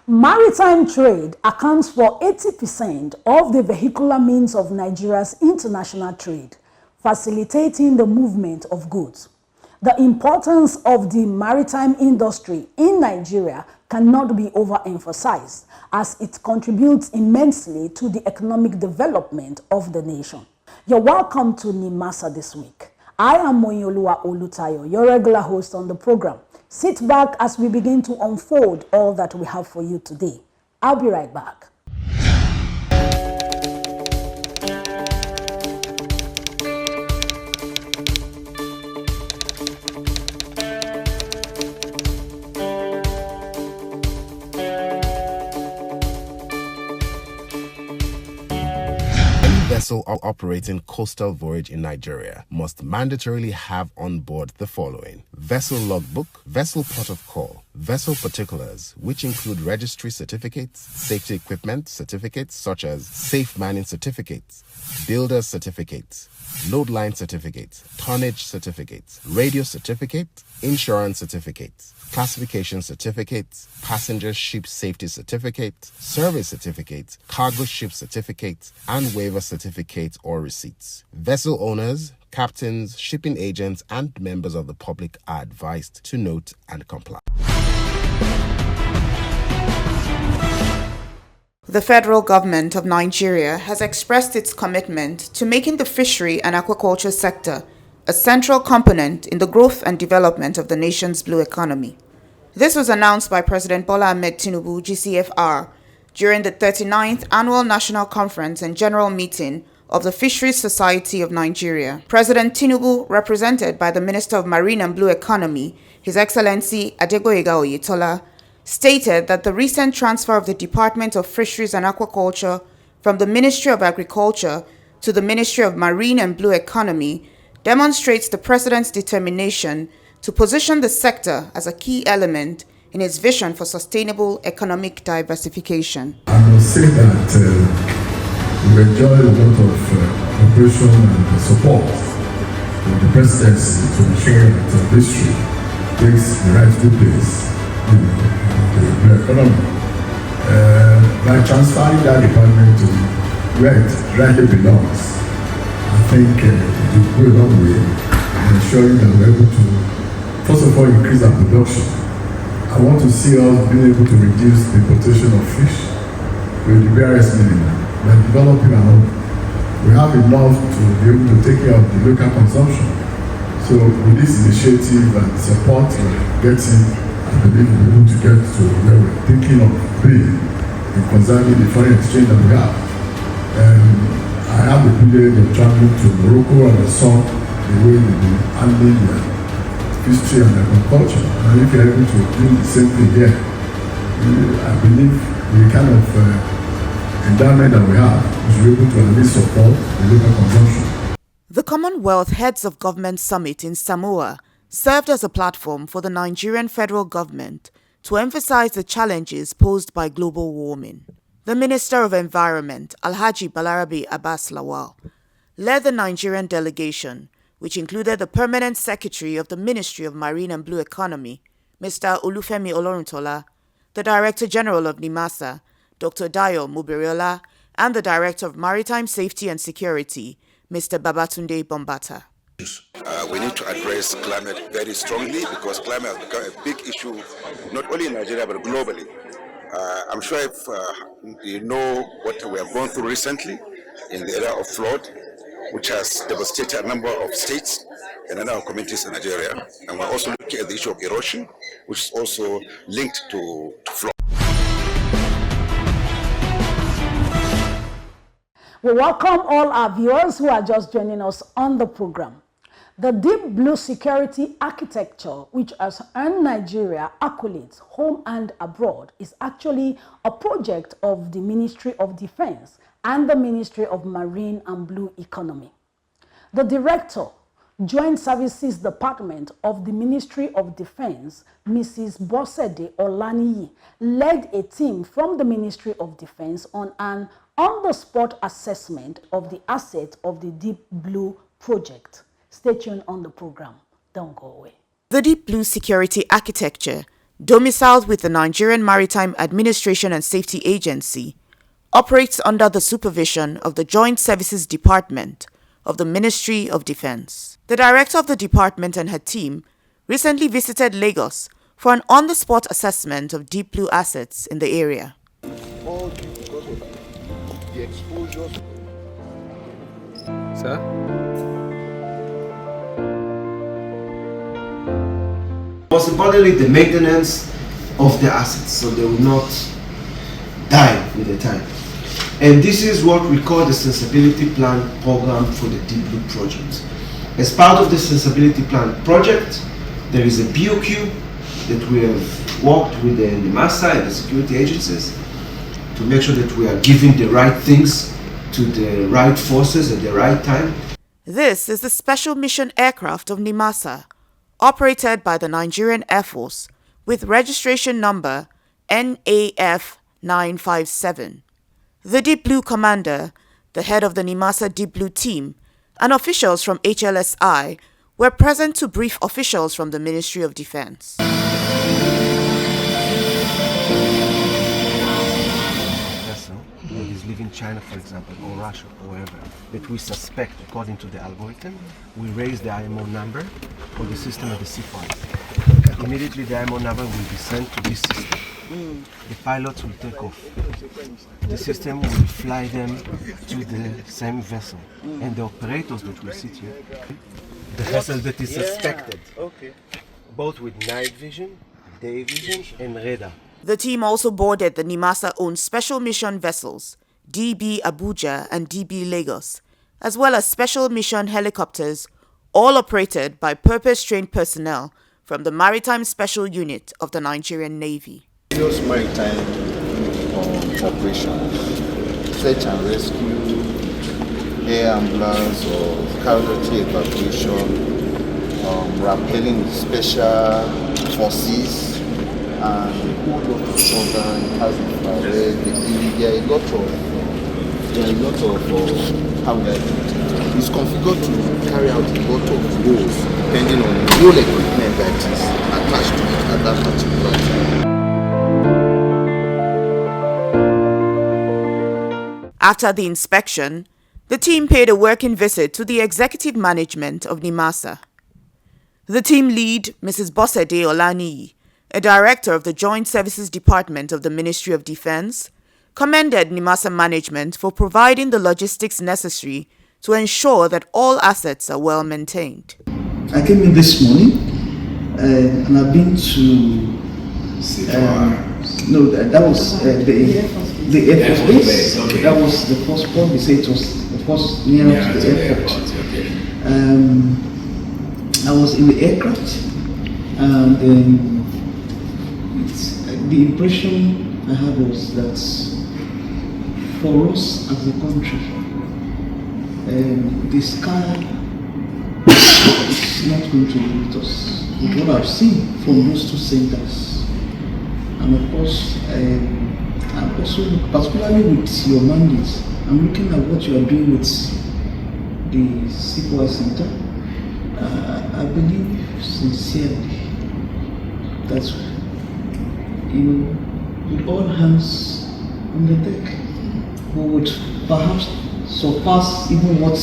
Maritime trade accounts for 80% of the vehicular means of Nigeria's international trade, facilitating the movement of goods. The importance of the maritime industry in Nigeria cannot be overemphasized, as it contributes immensely to the economic development of the nation. You're welcome to Nimasa this week. I am Oyetola Olutayo, your regular host on the program. Sit back as we begin to unfold all that we have for you today. I'll be right back. Vessel operating coastal voyage in Nigeria must mandatorily have on board the following: vessel logbook, vessel port of call, vessel particulars, which include registry certificates, safety equipment certificates such as safe manning certificates, builder's certificates, load line certificates, tonnage certificates, radio certificate, insurance certificates, classification certificates, passenger ship safety certificates, service certificates, cargo ship certificates, and waiver certificates or receipts. Vessel owners, captains, shipping agents, and members of the public are advised to note and comply. The federal government of Nigeria has expressed its commitment to making the fishery and aquaculture sector a central component in the growth and development of the nation's blue economy. This was announced by President Bola Ahmed Tinubu, GCFR, during the 39th Annual National Conference and General Meeting of the Fisheries Society of Nigeria. President Tinubu, represented by the Minister of Marine and Blue Economy, His Excellency Adegboyega Oyetola, stated that the recent transfer of the Department of Fisheries and Aquaculture from the Ministry of Agriculture to the Ministry of Marine and Blue Economy demonstrates the President's determination to position the sector as a key element in its vision for sustainable economic diversification. I must say that we enjoy a lot of cooperation and support from the Presidency to ensure that the fishery takes the rightful place in the economy. By transferring that department to where it rightly belongs, I think it will go a long way in ensuring that we're able to, first of all, increase our production. I want to see us being able to reduce the importation of fish with the various minimum. We're developing our own. We have enough to be able to take care of the local consumption. So with this initiative and support we're getting, I believe we'll be able to get to where we're thinking of being in conserving the foreign exchange that we have. I have the privilege of traveling to Morocco and I saw the way they've been handling their history and agriculture. And if you're able to do the same thing here, I believe the kind of endowment that we have, we should be able to at least support the local consumption. The Commonwealth Heads of Government Summit in Samoa served as a platform for the Nigerian federal government to emphasize the challenges posed by global warming. The Minister of Environment, Alhaji Balarabe Abbas Lawal, led the Nigerian delegation, which included the Permanent Secretary of the Ministry of Marine and Blue Economy, Mr. Olufemi Oloruntola, the Director General of Nimasa, Dr. Dayo Mubiriola, and the Director of Maritime Safety and Security, Mr. Babatunde Bombata. We need to address climate very strongly because climate has become a big issue, not only in Nigeria but globally. I'm sure if you know what we have gone through recently in the area of flood, which has devastated a number of states and a number of communities in Nigeria. And we're also looking at the issue of erosion, which is also linked to flood. We welcome all our viewers who are just joining us on the program. The deep blue security architecture, which has earned Nigeria accolades home and abroad, is actually a project of the Ministry of Defense and the Ministry of Marine and Blue Economy. The Director, Joint Services Department of the Ministry of Defense, Mrs. Bosede Olaniyi, led a team from the Ministry of Defense on an on-the-spot assessment of the assets of the Deep Blue project. Stay tuned on the program. Don't go away. The Deep Blue Security Architecture domiciled with the Nigerian Maritime Administration and Safety Agency, operates under the supervision of the Joint Services Department of the Ministry of Defense. The director of the department and her team recently visited Lagos for an on-the-spot assessment of deep blue assets in the area. All because of the exposure. Sir? Most importantly, the maintenance of the assets so they will not die with the time. And this is what we call the sensibility plan program for the Deep Blue project. As part of the sensibility plan project, there is a BOQ that we have worked with the Nimasa and the security agencies to make sure that we are giving the right things to the right forces at the right time. This is the Special Mission Aircraft of Nimasa, operated by the Nigerian Air Force with registration number NAF 957. The Deep Blue commander, the head of the Nimasa Deep Blue team, and officials from HLSI were present to brief officials from the Ministry of Defense. Vessel that is leaving China, for example, or Russia, or wherever, that we suspect, according to the algorithm, we raise the IMO number for the system of the seaports. Immediately the IMO number will be sent to this system. The pilots will take off. The system will fly them to the same vessel. And the operators that will sit here, the vessel that is suspected, both with night vision, day vision, and radar. The team also boarded the Nimasa-owned special mission vessels, DB Abuja and DB Lagos, as well as special mission helicopters, all operated by purpose-trained personnel from the Maritime Special Unit of the Nigerian Navy. Serious maritime operations, search and rescue, air ambulance or casualty evacuation, rappelling with special forces, and a whole lot of other has there are a lot of how we are it's configured to carry out a lot of roles depending on the whole equipment that is attached to it at that particular time. After the inspection, the team paid a working visit to the executive management of Nimasa. The team lead, Mrs. Bosede Olaniyi, a director of the Joint Services Department of the Ministry of Defense, commended Nimasa management for providing the logistics necessary to ensure that all assets are well maintained. I came in this morning and I've been to that was the Air Force base. Okay. That was the first point. They say it was the first near to the airport. Okay. I was in the aircraft and the impression I had was that for us as a country, the sky is not going to limit us. With what I've seen from those two centers, and of course, I'm also particularly with your mandate, I'm looking at what you are doing with the Sequoia Center. I believe sincerely that with all hands on the deck, we would perhaps surpass even what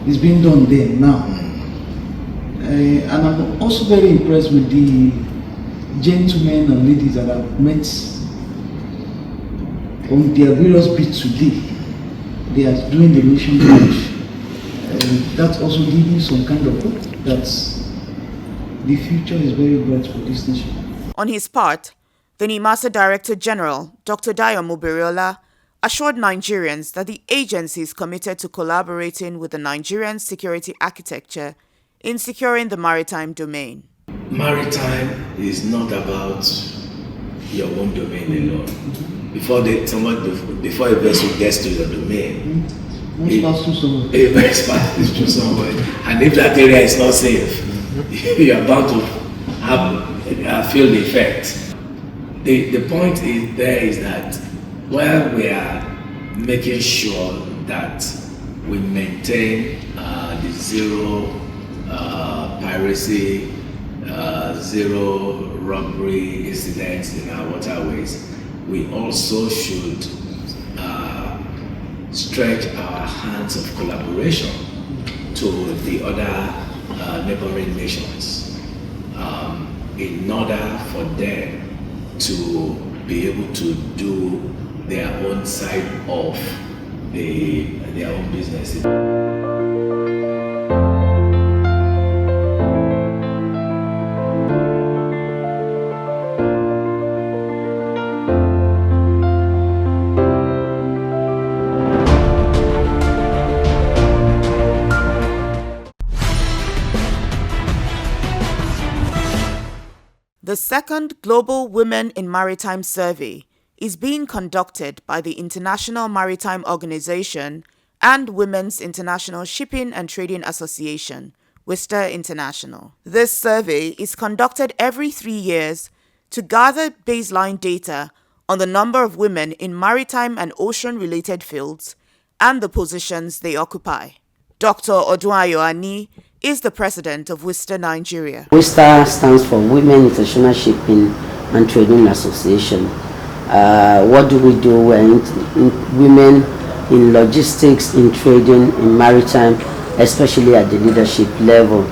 is being done there now. And I'm also very impressed with the gentlemen and ladies that I've met on their various beats today. They are doing the nation proud. That's also giving some kind of hope that the future is very bright for this nation. On his part, the Nimasa Director General, Dr. Dayo Mubiriola, assured Nigerians that the agency is committed to collaborating with the Nigerian security architecture in securing the maritime domain. Maritime is not about your own domain alone. Before a vessel gets to your domain, it must pass through somewhere. And if that area is not safe, you are bound to feel the effect. The point is that while we are making sure that we maintain the zero piracy zero robbery incidents in our waterways, we also should stretch our hands of collaboration to the other neighboring nations in order for them to be able to do their own side of their own business. The second Global Women in Maritime Survey is being conducted by the International Maritime Organization and Women's International Shipping and Trading Association, WISTA International. This survey is conducted every 3 years to gather baseline data on the number of women in maritime and ocean-related fields and the positions they occupy. Dr. Odunayo Ani is the president of WISTA Nigeria. WISTA stands for Women International Shipping and Trading Association. What do we do? We're women in logistics, in trading, in maritime, especially at the leadership level.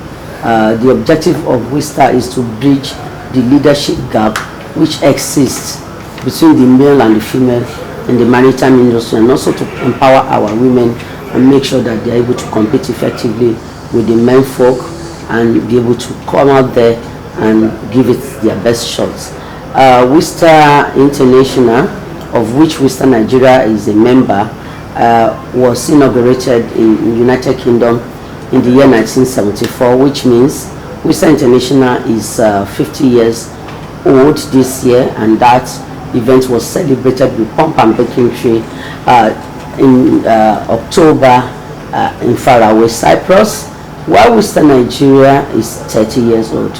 The objective of WISTA is to bridge the leadership gap which exists between the male and the female in the maritime industry, and also to empower our women and make sure that they're able to compete effectively with the men folk and be able to come out there and give it their best shots. WISTA International, of which WISTA Nigeria is a member, was inaugurated in United Kingdom in the year 1974, which means WISTA International is 50 years old this year, and that event was celebrated with pomp and pageantry in October in faraway Cyprus, while WISTA Nigeria is 30 years old.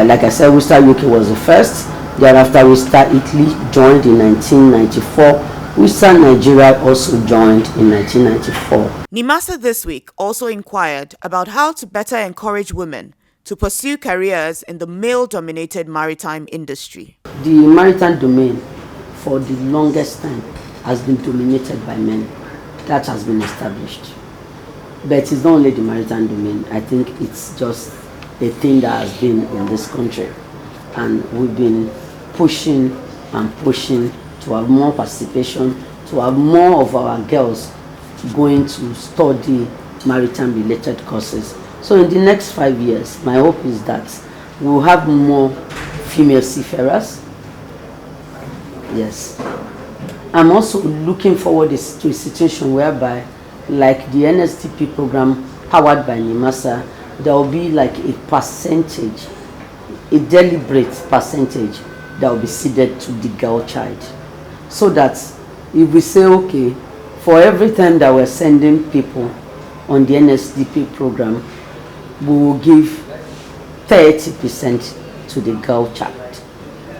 Like I said, WISTA UK was the first. Thereafter, WISTA Italy joined in 1994. WISTA Nigeria also joined in 1994. Nimasa this week also inquired about how to better encourage women to pursue careers in the male-dominated maritime industry. The maritime domain for the longest time has been dominated by men. That has been established. But it's not only the maritime domain. I think it's just a thing that has been in this country. And we've been pushing and pushing to have more participation, to have more of our girls going to study maritime related courses. So in the next 5 years, my hope is that we'll have more female seafarers. Yes. I'm also looking forward to a situation whereby, like the NSDP program powered by Nimasa, there will be like a percentage, a deliberate percentage that will be ceded to the girl child. So that if we say, okay, for every time that we're sending people on the NSDP program, we will give 30% to the girl child.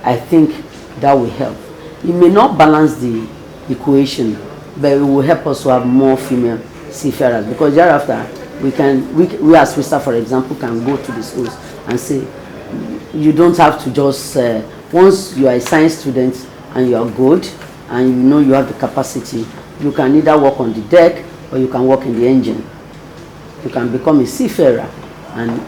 I think that will help. It may not balance the equation, but it will help us to have more female seafarers, because thereafter we as WISTA, for example, can go to the schools and say, you don't have to just once you are a science student and you are good and you know you have the capacity, you can either work on the deck or you can work in the engine. You can become a seafarer, and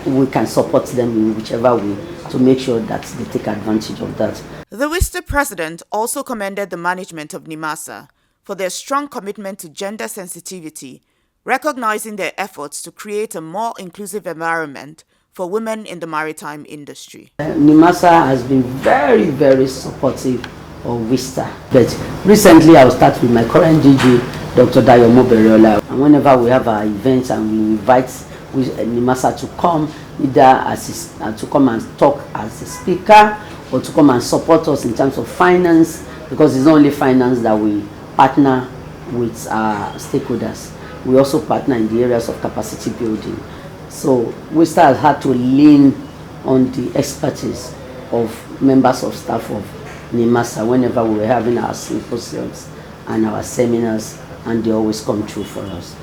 we can support them in whichever way to make sure that they take advantage of that. The WISTA president also commended the management of Nimasa for their strong commitment to gender sensitivity, recognizing their efforts to create a more inclusive environment for women in the maritime industry. Nimasa has been very, very supportive of WISTA. But recently I will start with my current DG, Dr. Dayomo. And whenever we have our events and we invite Nimasa to come, either as to come and talk as a speaker or to come and support us in terms of finance, because it's not only finance that we partner with our stakeholders. We also partner in the areas of capacity building. So WISTA has had to lean on the expertise of members of staff of Nimasa whenever we were having our symposiums and our seminars, and they always come true for us.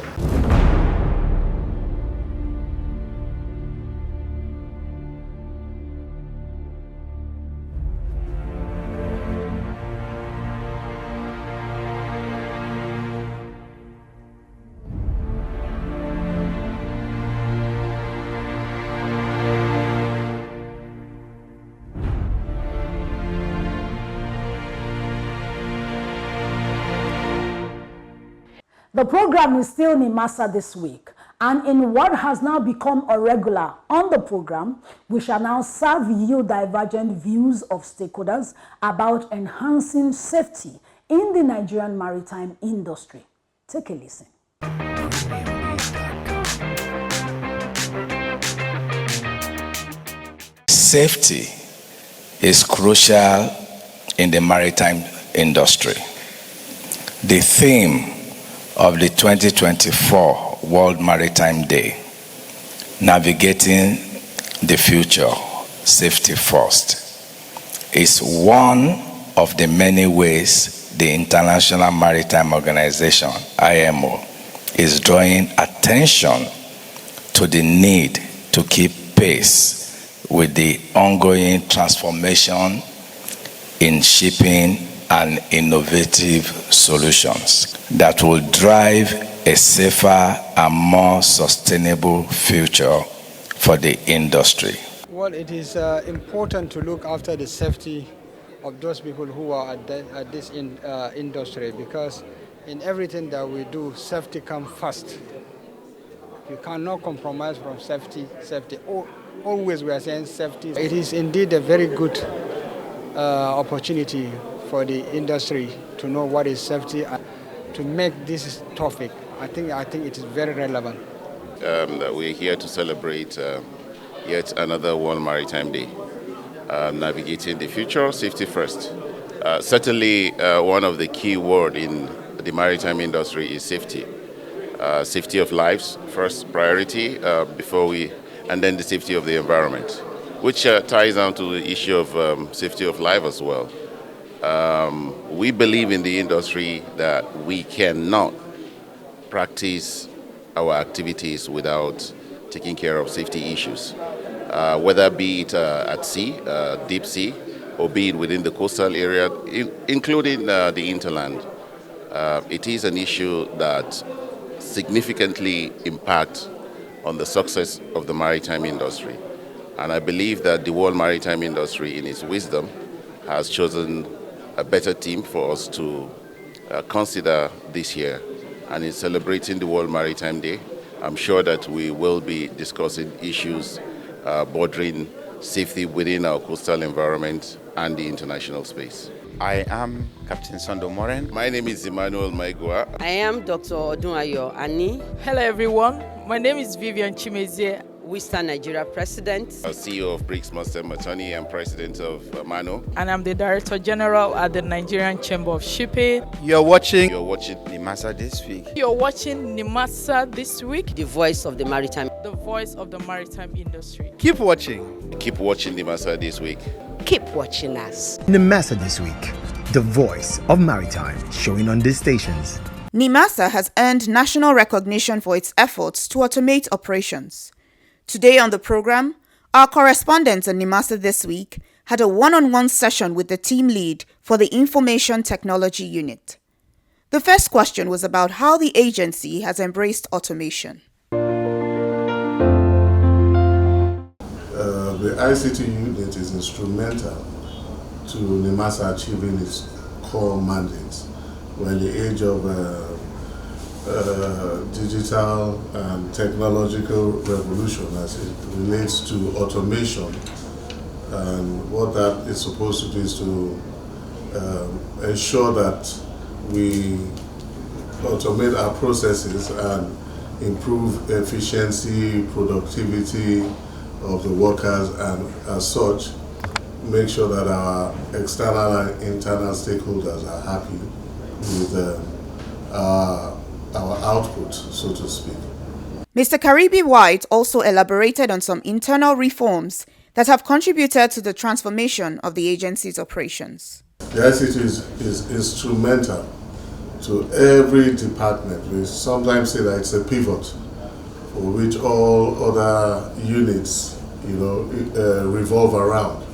The program is still Nimasa this week, and in what has now become a regular on the program, we shall now serve you divergent views of stakeholders about enhancing safety in the Nigerian maritime industry. Take a listen. Safety is crucial in the maritime industry. The theme of the 2024 World Maritime Day, Navigating the Future, Safety First, is one of the many ways the International Maritime Organization, IMO, is drawing attention to the need to keep pace with the ongoing transformation in shipping and innovative solutions that will drive a safer and more sustainable future for the industry. Well, it is important to look after the safety of those people who are at this industry, because in everything that we do, safety comes first. You cannot compromise from safety. Always we are saying safety. It is indeed a very good opportunity for the industry to know what is safety and to make this topic. I think it is very relevant. We're here to celebrate yet another World Maritime Day. Navigating the future, safety first. Certainly one of the key words in the maritime industry is safety. Safety of lives, first priority, and then the safety of the environment, which ties down to the issue of safety of life as well. We believe in the industry that we cannot practice our activities without taking care of safety issues, whether be it at sea, deep sea, or be it within the coastal area, including the hinterland. It is an issue that significantly impacts on the success of the maritime industry. And I believe that the world maritime industry, in its wisdom, has chosen a better theme for us to consider this year. And in celebrating the World Maritime Day, I'm sure that we will be discussing issues bordering safety within our coastal environment and the international space. I am Captain Sando Moren. My name is Emmanuel Maigua. I am Dr. Odunayo Ani. Hello everyone, my name is Vivian Chimezie. Western Nigeria President. CEO of BRICS Master Matani and President of Mano. And I'm the Director General at the Nigerian Chamber of Shipping. You're watching Nimasa this week. You're watching Nimasa this week. The voice of the maritime. The voice of the maritime industry. Keep watching. Keep watching Nimasa this week. Keep watching us. Nimasa this week. The voice of maritime, showing on these stations. Nimasa has earned national recognition for its efforts to automate operations. Today on the program, our correspondent at Nimasa this week had a one-on-one session with the team lead for the Information Technology Unit. The first question was about how the agency has embraced automation. The ICT unit is instrumental to Nimasa achieving its core mandates. We're in the age of digital and technological revolution as it relates to automation, and what that is supposed to do is to ensure that we automate our processes and improve efficiency, productivity of the workers, and as such make sure that our external and internal stakeholders are happy with our output, so to speak. Mr. Karibi White also elaborated on some internal reforms that have contributed to the transformation of the agency's operations. The ICT is instrumental to every department. We sometimes say that it's a pivot for which all other units, revolve around.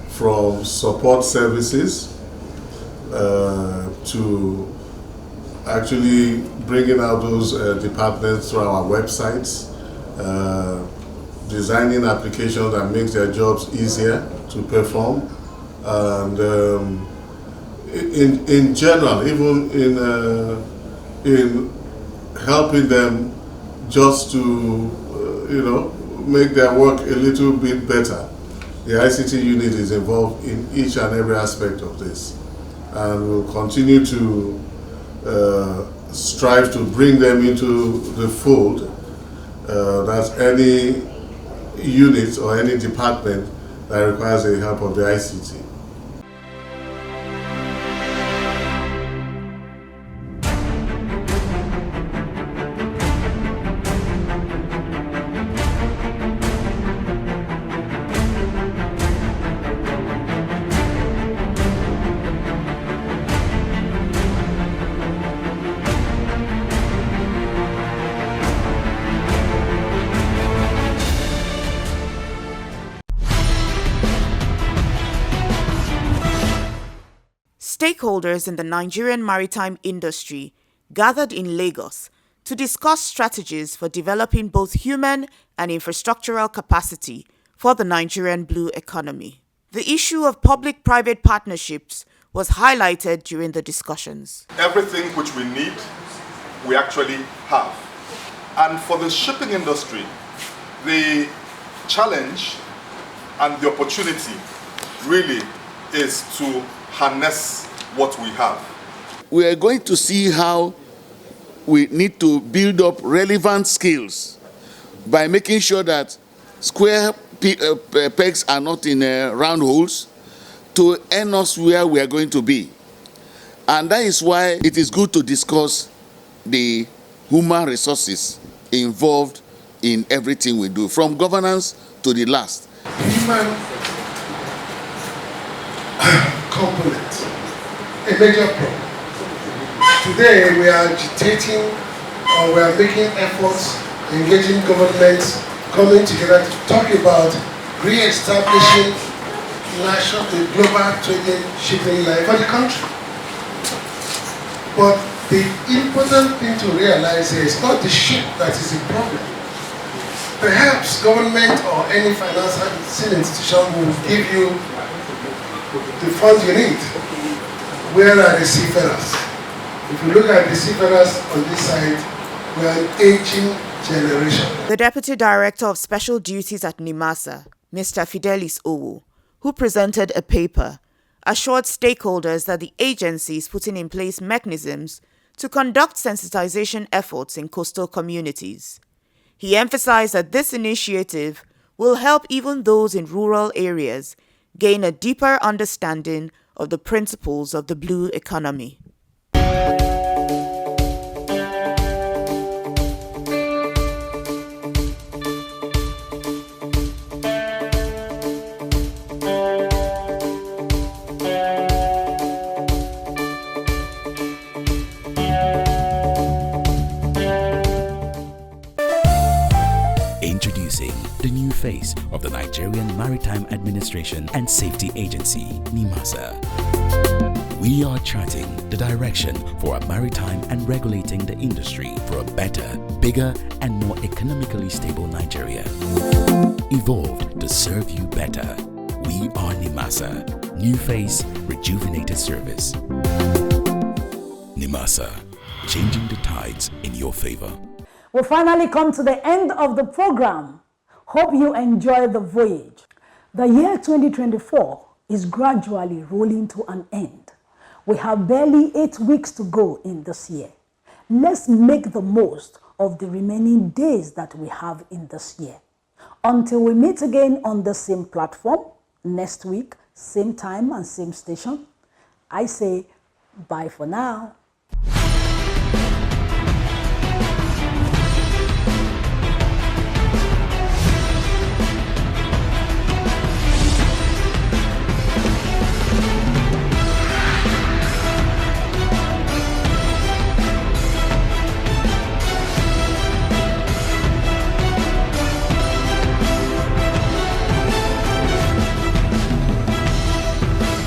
From support services to actually bringing out those departments through our websites, designing applications that make their jobs easier to perform, and in general, even in helping them just to make their work a little bit better. The ICT unit is involved in each and every aspect of this, and will continue to strive to bring them into the fold. That any unit or any department that requires the help of the ICT. Stakeholders in the Nigerian maritime industry gathered in Lagos to discuss strategies for developing both human and infrastructural capacity for the Nigerian blue economy. The issue of public-private partnerships was highlighted during the discussions. Everything which we need, we actually have. And for the shipping industry, the challenge and the opportunity really is to harness what we have. We are going to see how we need to build up relevant skills by making sure that square pegs are not in round holes to earn us where we are going to be. And that is why it is good to discuss the human resources involved in everything we do, from governance to the last. Human component, a major problem. Today we are agitating or we are making efforts, engaging governments, coming together to talk about re-establishing the global trading shipping line for the country. But the important thing to realize here is not the ship that is the problem. Perhaps government or any financial institution will give you the funds you need. Where are the seafarers? If you look at the seafarers on this side, we are an aging generation. The Deputy Director of Special Duties at Nimasa, Mr. Fidelis Owo, who presented a paper, assured stakeholders that the agency is putting in place mechanisms to conduct sensitization efforts in coastal communities. He emphasized that this initiative will help even those in rural areas gain a deeper understanding of the principles of the blue economy. Introducing the new face of the Nigerian Maritime Administration and Safety Agency, Nimasa. We are charting the direction for a maritime and regulating the industry for a better, bigger, and more economically stable Nigeria. Evolved to serve you better. We are Nimasa. New face, rejuvenated service. Nimasa, changing the tides in your favor. We finally come to the end of the program. Hope you enjoy the voyage. The year 2024 is gradually rolling to an end. We have barely 8 weeks to go in this year. Let's make the most of the remaining days that we have in this year. Until we meet again on the same platform next week, same time and same station, I say bye for now.